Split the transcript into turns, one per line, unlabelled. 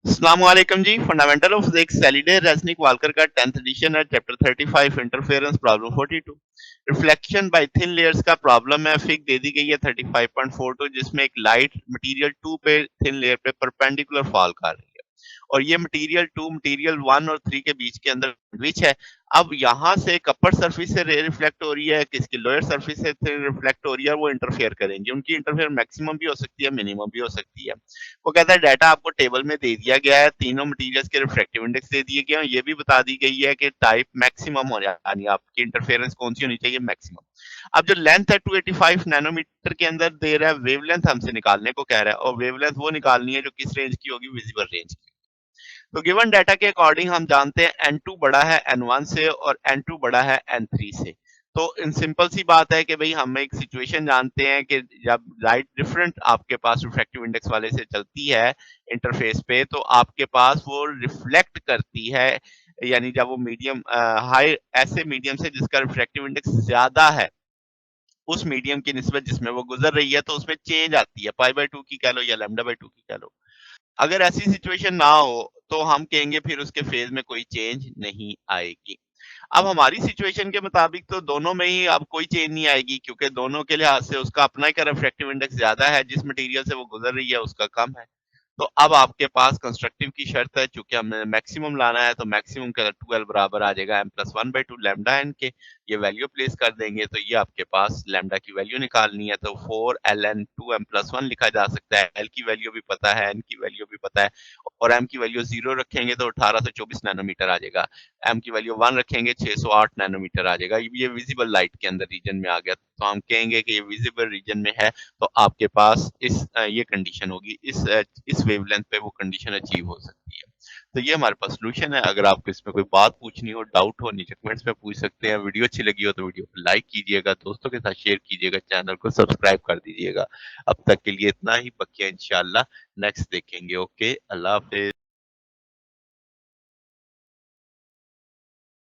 अस्सलामुअलैकुम जी। Fundamental of physics Halliday Resnick Walker का 10th एडिशन है। Chapter 35 interference problem 42 reflection by thin layers का प्रॉब्लम है। फिग दे दी गई है 35.42 जिसमें एक लाइट मटेरियल 2 पे थिन लेयर पे परपेंडिकुलर फॉल कर रही है और ये मटेरियल 2 मटेरियल 1 और 3 के बीच के अंदर सैंडविच है। अब यहाँ से एक अपर सरफेस से रे रिफ्लेक्ट हो रही है, किसकी लोअर सरफेस से रिफ्लेक्ट हो रही है, वो इंटरफेयर करेंगी। उनकी इंटरफेयर मैक्सिमम भी हो सकती है, मिनिमम भी हो सकती है। वो कहता है डाटा आपको टेबल में दे दिया गया है, तीनों मटेरियल्स के रिफ्रैक्टिव इंडेक्स दे दिए गए हैं, ये भी बता दी गई है कि टाइप मैक्सिमम हो जाए, यानी आपकी इंटरफेरेंस कौन सी होनी चाहिए, मैक्सिमम। अब जो लेंथ है 285 नैनोमीटर के अंदर दे रहा है, वेवलेंथ हमसे निकालने को कह रहा है और वेवलेंथ वो निकालनी है जो किस रेंज की होगी, विजिबल रेंज की। तो गिवन डाटा के अकॉर्डिंग हम जानते हैं N2 बड़ा है N1 से और N2 बड़ा है N3 से। तो इन सिंपल सी बात है कि भाई हम एक सिचुएशन जानते हैं कि जब लाइट डिफरेंट आपके पास रिफ्रैक्टिव इंडेक्स वाले से चलती है इंटरफेस पे, तो आपके पास वो रिफ्लेक्ट करती है, यानी जब वो मीडियम हाई ऐसे मीडियम से जिसका रिफ्रैक्टिव इंडेक्स ज्यादा है उस मीडियम की निस्बत जिसमें वो गुजर रही है, तो उसमें चेंज आती है, पाई बाय 2 की कह लो या लैम्डा बाय 2 की कह लो। अगर ऐसी सिचुएशन ना हो तो हम कहेंगे फिर उसके फेज में कोई चेंज नहीं आएगी। अब हमारी सिचुएशन के मुताबिक तो दोनों में ही अब कोई चेंज नहीं आएगी, क्योंकि दोनों के लिहाज से उसका अपना ही का रिफ्रैक्टिव इंडेक्स ज्यादा है, जिस मटेरियल से वो गुजर रही है उसका कम है। तो अब आपके पास कंस्ट्रक्टिव की शर्त है, चूंकि हमें मैक्सिमम लाना है, तो मैक्सिमम का 2l बराबर आ जाएगा m+1/2 लैम्डा एन के। ये वैल्यू प्लेस कर देंगे तो ये आपके पास लैम्डा की वैल्यू निकालनी है, तो 4ln 2m+1 लिखा जा सकता है। एल की वैल्यू भी पता है, एन की वैल्यू भी पता है, और एम की वैल्यू 0 रखेंगे तो 1824 नैनोमीटर आ जाएगा। एम की वैल्यू 1 रखेंगे 608 नैनोमीटर आ जाएगा। ये विजिबल लाइट के अंदर रीजन में आ गया, तो हम कहेंगे कि ये विजिबल रीजन में है, तो आपके पास ये कंडीशन होगी, इस वेवलेंथ पे वो कंडीशन अचीव हो सकती है। तो ये हमारे पास सोल्यूशन है। अगर आपको इसमें कोई बात पूछनी हो, डाउट हो, नीचे कमेंट्स में पूछ सकते हैं। वीडियो अच्छी लगी हो तो वीडियो को लाइक कीजिएगा, दोस्तों के साथ शेयर कीजिएगा, चैनल को सब्सक्राइब कर दीजिएगा। अब तक के लिए इतना ही, बकिया इंशाल्लाह नेक्स्ट देखेंगे। ओके, अल्लाह हाफिज।